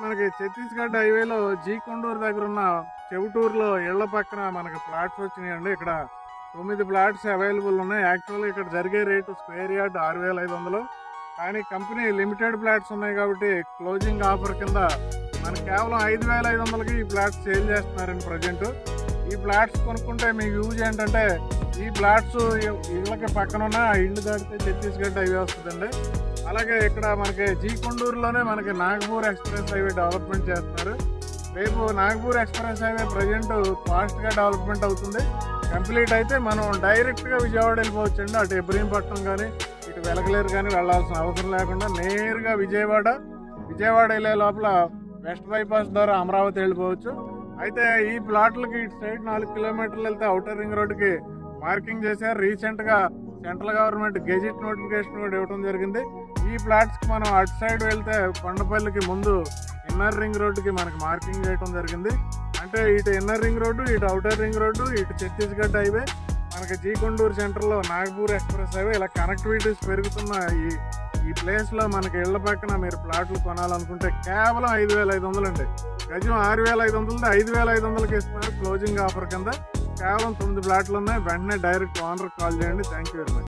మనకి ఛత్తీస్గఢ్ హైవేలో జీ కొండూరు దగ్గర ఉన్న చెవుటూరులో ఇళ్ల పక్కన మనకి ప్లాట్స్ వచ్చినాయండి. ఇక్కడ 9 ప్లాట్స్ అవైలబుల్ ఉన్నాయి. యాక్చువల్గా ఇక్కడ జరిగే రేటు స్క్వేర్ యార్డ్ 6,500, కానీ కంపెనీ లిమిటెడ్ ప్లాట్స్ ఉన్నాయి కాబట్టి క్లోజింగ్ ఆఫర్ కింద మనకి కేవలం 5,500కి ఈ ప్లాట్స్ సేల్ చేస్తున్నారండి ప్రజెంట్. ఈ ప్లాట్స్ కొనుక్కుంటే మీకు యూజ్ ఏంటంటే ఈ ప్లాట్స్ ఇళ్ళకి పక్కన ఉన్న ఇళ్ళు దాటితే ఛత్తీస్గఢ్ హైవే వస్తుందండి. అలాగే ఇక్కడ మనకి జీ కొండూరులోనే మనకి నాగపూర్ ఎక్స్ప్రెస్ హైవే డెవలప్మెంట్ చేస్తున్నారు. రేపు నాగపూర్ ఎక్స్ప్రెస్ హైవే ప్రజెంట్ ఫాస్ట్గా డెవలప్మెంట్ అవుతుంది. కంప్లీట్ అయితే మనం డైరెక్ట్గా విజయవాడ వెళ్ళిపోవచ్చు అండి. అటు ఇబ్రహీంపట్నం కానీ ఇటు వెలగలేరు కానీ వెళ్ళాల్సిన అవసరం లేకుండా నేరుగా విజయవాడ వెళ్ళే లోపల వెస్ట్ బైపాస్ ద్వారా అమరావతి వెళ్ళిపోవచ్చు. అయితే ఈ ప్లాట్లకి ఇటు సైడ్ 4 కిలోమీటర్లు వెళ్తే అవుటర్ రింగ్ రోడ్డుకి మార్కింగ్ చేశారు. రీసెంట్గా సెంట్రల్ గవర్నమెంట్ గెజిట్ నోటిఫికేషన్ కూడా ఇవ్వడం జరిగింది. ఈ ప్లాట్స్కి మనం అటు సైడ్ వెళ్తే కొండపల్లికి ముందు ఇన్నర్ రింగ్ రోడ్డుకి మనకి మార్కింగ్ చేయడం జరిగింది. అంటే ఇటు ఇన్నర్ రింగ్ రోడ్డు, ఇటు అవుటర్ రింగ్ రోడ్డు, ఇటు ఛత్తీస్గఢ్ హైవే, మనకి జీ కొండూరు సెంటర్లో నాగపూర్ ఎక్స్ప్రెస్ హైవే, ఇలా కనెక్టివిటీస్ పెరుగుతున్న ఈ ప్లేస్లో మనకి ఇళ్ల పక్కన మీరు ప్లాట్లు కొనాలనుకుంటే కేవలం 5,500 అండి. గజం 6,500, 5,500కి ఇస్తున్నారు క్లోజింగ్ ఆఫర్ కింద. కేవలం 9 ప్లాట్లు ఉన్నాయి. వెంటనే డైరెక్ట్ ఓనర్ కాల్ చేయండి. Thank you very much.